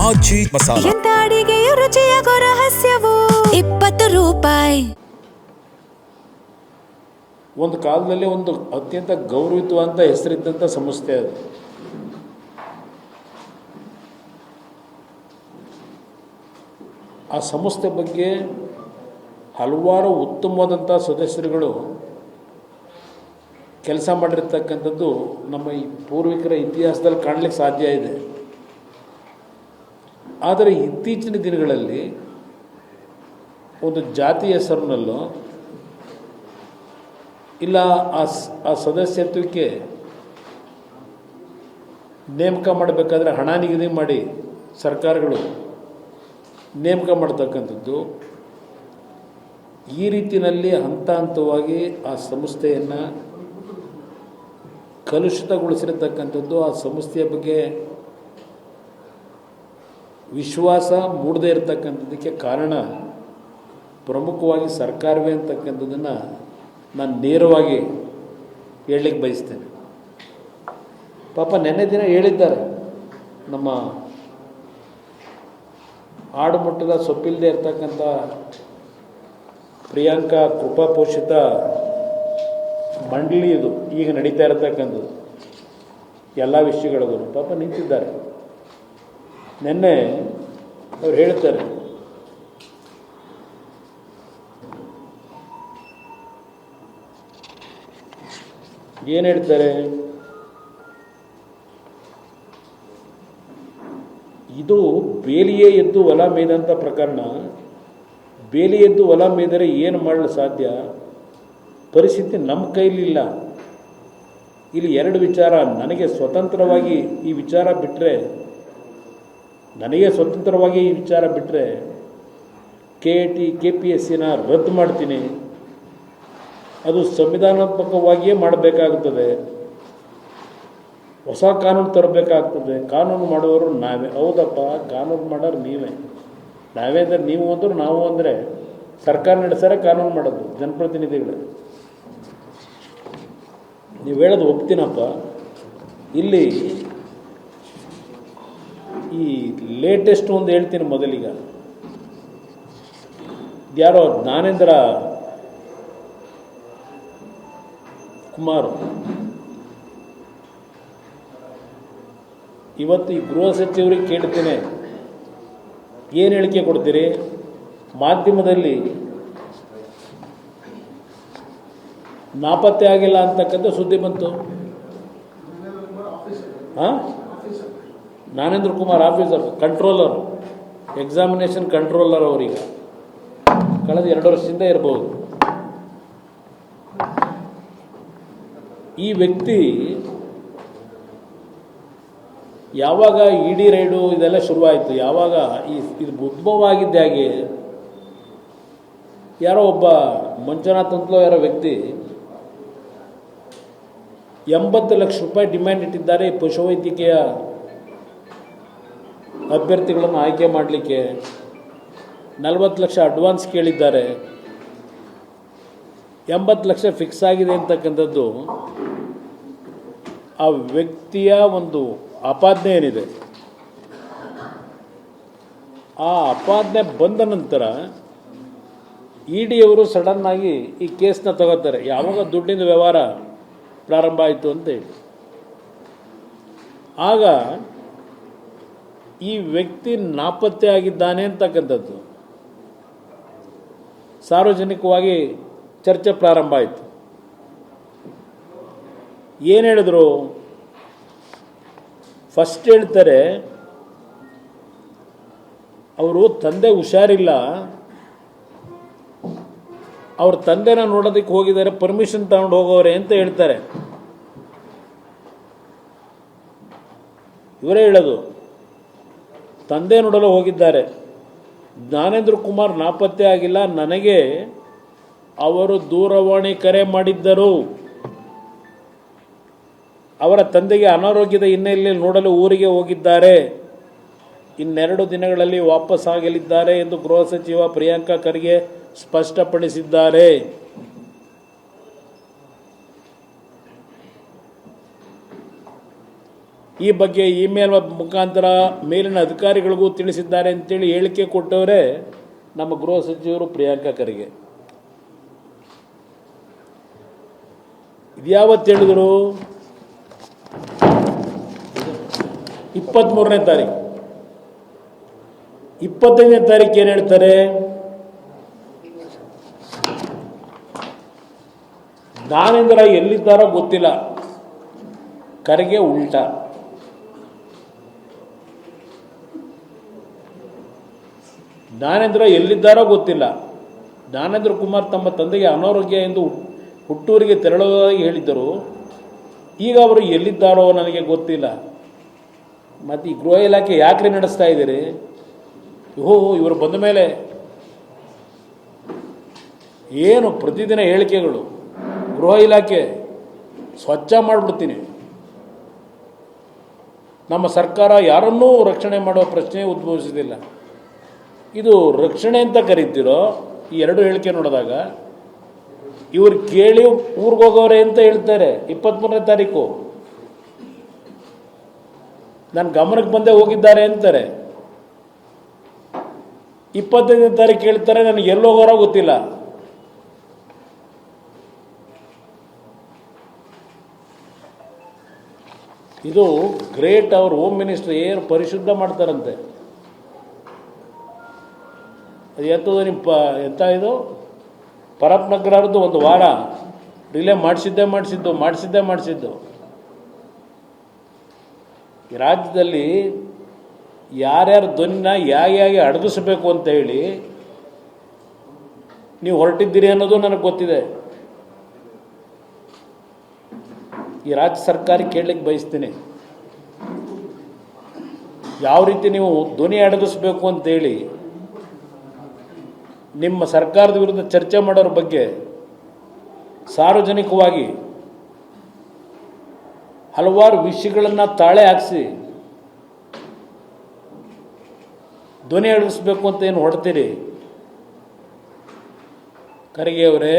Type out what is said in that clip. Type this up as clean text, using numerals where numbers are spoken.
ಆಚಿ ಮಸಾಲ. ಎಂತ ಅಡಿಗೆಯ ರುಚಿಯಾಗೋ ರಹಸ್ಯವು 20 ರೂಪಾಯಿ. ಒಂದು ಕಾಲದಲ್ಲಿ ಒಂದು ಅತ್ಯಂತ ಗೌರವಿತವಾದಂಥ ಹೆಸರಿದ್ದಂಥ ಸಂಸ್ಥೆ ಅದು. ಆ ಸಂಸ್ಥೆ ಬಗ್ಗೆ ಹಲವಾರು ಉತ್ತಮವಾದಂಥ ಸದಸ್ಯರುಗಳು ಕೆಲಸ ಮಾಡಿರ್ತಕ್ಕಂಥದ್ದು ನಮ್ಮ ಈ ಪೂರ್ವಿಕರ ಇತಿಹಾಸದಲ್ಲಿ ಕಾಣಲಿಕ್ಕೆ ಸಾಧ್ಯ ಇದೆ. ಆದರೆ ಇತ್ತೀಚಿನ ದಿನಗಳಲ್ಲಿ ಒಂದು ಜಾತಿ ಹೆಸರಿನಲ್ಲೋ ಇಲ್ಲ ಆ ಸದಸ್ಯತ್ವಕ್ಕೆ ನೇಮಕ ಮಾಡಬೇಕಾದ್ರೆ ಹಣ ನಿಗದಿ ಮಾಡಿ ಸರ್ಕಾರಗಳು ನೇಮಕ ಮಾಡ್ತಕ್ಕಂಥದ್ದು, ಈ ರೀತಿಯಲ್ಲಿ ಹಂತ ಹಂತವಾಗಿ ಆ ಸಂಸ್ಥೆಯನ್ನು ಕಲುಷಿತಗೊಳಿಸಿರತಕ್ಕಂಥದ್ದು, ಆ ಸಂಸ್ಥೆಯ ಬಗ್ಗೆ ವಿಶ್ವಾಸ ಮೂಡದೇ ಇರತಕ್ಕಂಥದ್ದಕ್ಕೆ ಕಾರಣ ಪ್ರಮುಖವಾಗಿ ಸರ್ಕಾರವೇ ಅಂತಕ್ಕಂಥದ್ದನ್ನು ನಾನು ನೇರವಾಗಿ ಹೇಳಲಿಕ್ಕೆ ಬಯಸ್ತೇನೆ. ಪಾಪ ನೆನ್ನೆ ದಿನ ಹೇಳಿದ್ದಾರೆ, ನಮ್ಮ ಆಡುಮುಟ್ಟದ ಸೊಪ್ಪಿಲ್ಲದೆ ಇರ್ತಕ್ಕಂಥ ಪ್ರಿಯಾಂಕಾ ಕೃಪಾಪೋಷಿತ ಮಂಡಳಿ ಇದು ಈಗ ನಡೀತಾ ಇರತಕ್ಕಂಥದ್ದು ಎಲ್ಲ ವಿಷಯಗಳಿಗೂ ಪಾಪ ನಿಂತಿದ್ದಾರೆ. ನೆನ್ನೆ ಅವ್ರು ಹೇಳ್ತಾರೆ, ಏನು ಹೇಳ್ತಾರೆ, ಇದು ಬೇಲಿಯೇ ಎದ್ದು ಹೊಲ ಮೇಯ್ದಂಥ ಪ್ರಕರಣ. ಬೇಲಿ ಎದ್ದು ಹೊಲ ಮೇಯ್ದರೆ ಏನು ಮಾಡಲು ಸಾಧ್ಯ, ಪರಿಸ್ಥಿತಿ ನಮ್ಮ ಕೈಲಿಲ್ಲ. ಇಲ್ಲಿ ಎರಡು ವಿಚಾರ, ನನಗೆ ಸ್ವತಂತ್ರವಾಗಿ ಈ ವಿಚಾರ ಬಿಟ್ಟರೆ KAT KPSCನ ರದ್ದು ಮಾಡ್ತೀನಿ, ಅದು ಸಂವಿಧಾನಾತ್ಮಕವಾಗಿಯೇ ಮಾಡಬೇಕಾಗುತ್ತದೆ, ಹೊಸ ಕಾನೂನು ತರಬೇಕಾಗ್ತದೆ. ಕಾನೂನು ಮಾಡುವವರು ನಾವೇ. ಹೌದಪ್ಪ, ಕಾನೂನು ಮಾಡೋರು ನೀವೇ. ನಾವೇ ಅಂದರೆ ನೀವು ಅಂದರು, ನಾವು ಅಂದರೆ ಸರ್ಕಾರ ನಡೆಸಾರೆ ಕಾನೂನು ಮಾಡೋದು ಜನಪ್ರತಿನಿಧಿಗಳು. ನೀವು ಹೇಳೋದು ಒಪ್ತೀನಪ್ಪ. ಇಲ್ಲಿ ಈ ಲೇಟೆಸ್ಟ್ ಒಂದು ಹೇಳ್ತೀನಿ ಮೊದಲಿಗ. ಯಾರೋ ಜ್ಞಾನೇಂದ್ರ ಕುಮಾರ್ ಇವತ್ತು ಈ ಗೃಹ ಸಚಿವರಿಗೆ ಕೇಳ್ತೇನೆ, ಏನು ಹೇಳಿಕೆ ಕೊಡ್ತೀರಿ? ಮಾಧ್ಯಮದಲ್ಲಿ ನಾಪತ್ತೆ ಆಗಿಲ್ಲ ಅಂತಕ್ಕಂಥ ಸುದ್ದಿ ಬಂತು. Jnanendra Kumar officer, controller, examination controller ಅವರೀಗ ಕಳೆದ 2 ವರ್ಷದಿಂದ ಇರಬಹುದು. ಈ ವ್ಯಕ್ತಿ ಯಾವಾಗ ED ರೈಡು ಇದೆಲ್ಲ ಶುರುವಾಯಿತು, ಯಾವಾಗ ಇದು ಉದ್ಭವ ಆಗಿದ್ದೆ, ಹಾಗೆ ಯಾರೋ ಒಬ್ಬ ಮಂಜುನಾಥ್ ಅಂತಲೋ ಯಾರೋ ವ್ಯಕ್ತಿ 80 ಲಕ್ಷ ರೂಪಾಯಿ ಡಿಮ್ಯಾಂಡ್ ಇಟ್ಟಿದ್ದಾರೆ ಪಶುವೈದ್ಯಕೀಯ ಅಭ್ಯರ್ಥಿಗಳನ್ನು ಆಯ್ಕೆ ಮಾಡಲಿಕ್ಕೆ. 40 ಲಕ್ಷ ಅಡ್ವಾನ್ಸ್ ಕೇಳಿದ್ದಾರೆ, 80 ಲಕ್ಷ ಫಿಕ್ಸ್ ಆಗಿದೆ ಅಂತಕ್ಕಂಥದ್ದು ಆ ವ್ಯಕ್ತಿಯ ಒಂದು ಆಪಾದನೆ ಏನಿದೆ. ಆ ಆಪಾದನೆ ಬಂದ ನಂತರ ED ಅವರು ಸಡನ್ನಾಗಿ ಈ ಕೇಸ್ನ ತಗೋತಾರೆ. ಯಾವಾಗ ದುಡ್ಡಿನ ವ್ಯವಹಾರ ಪ್ರಾರಂಭ ಆಯಿತು ಅಂತೇಳಿ, ಆಗ ಈ ವ್ಯಕ್ತಿ ನಾಪತ್ತೆ ಆಗಿದ್ದಾನೆ ಅಂತಕ್ಕಂಥದ್ದು ಸಾರ್ವಜನಿಕವಾಗಿ ಚರ್ಚೆ ಪ್ರಾರಂಭ ಆಯಿತು. ಏನು ಹೇಳಿದ್ರು? ಫಸ್ಟ್ ಹೇಳ್ತಾರೆ, ಅವರು ತಂದೆ ಹುಷಾರಿಲ್ಲ, ಅವ್ರ ತಂದೆನ ನೋಡೋದಕ್ಕೆ ಹೋಗಿದ್ದಾರೆ, ಪರ್ಮಿಷನ್ ತಗೊಂಡು ಹೋಗೋರೆ ಅಂತ ಹೇಳ್ತಾರೆ. ಇವರೇ ಹೇಳೋದು, ತಂದೆ ನೋಡಲು ಹೋಗಿದ್ದಾರೆ. ಜ್ಞಾನೇಂದ್ರ ಕುಮಾರ್ ನಾಪತ್ತೆ ಆಗಿಲ್ಲ, ನನಗೆ ಅವರು ದೂರವಾಣಿ ಕರೆ ಮಾಡಿದ್ದರು. ಅವರ ತಂದೆಗೆ ಅನಾರೋಗ್ಯದ ಹಿನ್ನೆಲೆಯಲ್ಲಿ ನೋಡಲು ಊರಿಗೆ ಹೋಗಿದ್ದಾರೆ, 2 ದಿನಗಳಲ್ಲಿ ವಾಪಸ್ ಆಗಲಿದ್ದಾರೆ ಎಂದು ಗೃಹ ಸಚಿವ ಪ್ರಿಯಾಂಕಾ ಖರ್ಗೆ ಸ್ಪಷ್ಟಪಡಿಸಿದ್ದಾರೆ. ಈ ಈ ಬಗ್ಗೆ ಇಮೇಲ್ ಮುಖಾಂತರ ಮೇಲಿನ ಅಧಿಕಾರಿಗಳಿಗೂ ತಿಳಿಸಿದ್ದಾರೆ ಅಂತೇಳಿ ಹೇಳಿಕೆ ಕೊಟ್ಟವರೇ ನಮ್ಮ ಗೃಹ ಸಚಿವರು ಪ್ರಿಯಾಂಕಾ ಖರ್ಗೆ. ಇದ್ಯಾವತ್ತು ಹೇಳಿದರು? 23ನೇ ತಾರೀಕು. 25ನೇ ತಾರೀಕು ಏನು ಹೇಳ್ತಾರೆ? ಜ್ಞಾನೇಂದ್ರ ಎಲ್ಲಿದ್ದಾರೋ ಗೊತ್ತಿಲ್ಲ, ಖರ್ಗೆ ಉಲ್ಟಾ. ಜ್ಞಾನೇಂದ್ರ ಎಲ್ಲಿದ್ದಾರೋ ಗೊತ್ತಿಲ್ಲ. ಜ್ಞಾನೇಂದ್ರ ಕುಮಾರ್ ತಮ್ಮ ತಂದೆಗೆ ಅನಾರೋಗ್ಯ ಎಂದು ಹುಟ್ಟೂರಿಗೆ ತೆರಳುವುದಾಗಿ ಹೇಳಿದ್ದರು. ಈಗ ಅವರು ಎಲ್ಲಿದ್ದಾರೋ ನನಗೆ ಗೊತ್ತಿಲ್ಲ. ಮತ್ತು ಈ ಗೃಹ ಇಲಾಖೆ ಯಾಕ್ರಿ ನಡೆಸ್ತಾ ಇದ್ದೀರಿ? ಇವರು ಬಂದ ಮೇಲೆ ಏನು ಪ್ರತಿದಿನ ಹೇಳಿಕೆಗಳು. ಗೃಹ ಇಲಾಖೆ ಸ್ವಚ್ಛ ಮಾಡಿಬಿಡ್ತೀನಿ, ನಮ್ಮ ಸರ್ಕಾರ ಯಾರನ್ನೂ ರಕ್ಷಣೆ ಮಾಡುವ ಪ್ರಶ್ನೆ ಉದ್ಭವಿಸೋದಿಲ್ಲ. ಇದು ರಕ್ಷಣೆ ಅಂತ ಕರೀತಿರೋ ಈ ಎರಡು ಹೇಳಿಕೆ ನೋಡಿದಾಗ ಇವರು ಕೇಳಿ ಊರಿಗೋಗೋರೆ ಅಂತ ಹೇಳ್ತಾರೆ. 23ನೇ ತಾರೀಕು ನನ್ನ ಗಮನಕ್ಕೆ ಬಂದೇ ಹೋಗಿದ್ದಾರೆ ಅಂತಾರೆ. 25ನೇ ತಾರೀಕು ಹೇಳ್ತಾರೆ ನನಗೆ ಎಲ್ಲೋಗೋರೋ ಗೊತ್ತಿಲ್ಲ. ಇದು ಗ್ರೇಟ್. ಅವ್ರ ಹೋಮ್ ಮಿನಿಸ್ಟರ್ ಏನು ಪರಿಶುದ್ಧ ಮಾಡ್ತಾರಂತೆ. ಅದು ಎಂಥದ್ದು ನಿಮ್ಮ ಎಂಥ ಇದು ಪರಪ್ ನಗರದ್ದು ಒಂದು ವಾರ ರಿಲೇ ಮಾಡಿಸಿದ್ದು. ಈ ರಾಜ್ಯದಲ್ಲಿ ಯಾರ್ಯಾರ ಧ್ವನಿನ ಹೇಗೆ ಅಡಗಿಸಬೇಕು ಅಂತ ಹೇಳಿ ನೀವು ಹೊರಟಿದ್ದೀರಿ ಅನ್ನೋದು ನನಗೆ ಗೊತ್ತಿದೆ. ಈ ರಾಜ್ಯ ಸರ್ಕಾರ ಕೇಳಲಿಕ್ಕೆ ಬಯಸ್ತೀನಿ, ಯಾವ ರೀತಿ ನೀವು ಧ್ವನಿ ಅಡಗಿಸ್ಬೇಕು ಅಂತೇಳಿ ನಿಮ್ಮ ಸರ್ಕಾರದ ವಿರುದ್ಧ ಚರ್ಚೆ ಮಾಡೋರ ಬಗ್ಗೆ ಸಾರ್ವಜನಿಕವಾಗಿ ಹಲವಾರು ವಿಷಯಗಳನ್ನು ತಾಳೆ ಹಾಕಿಸಿ ಧ್ವನಿ ಅಡಗಿಸ್ಬೇಕು ಅಂತ ಏನು ಹೊಡ್ತೀರಿ? ಖರ್ಗೆ ಅವರೇ,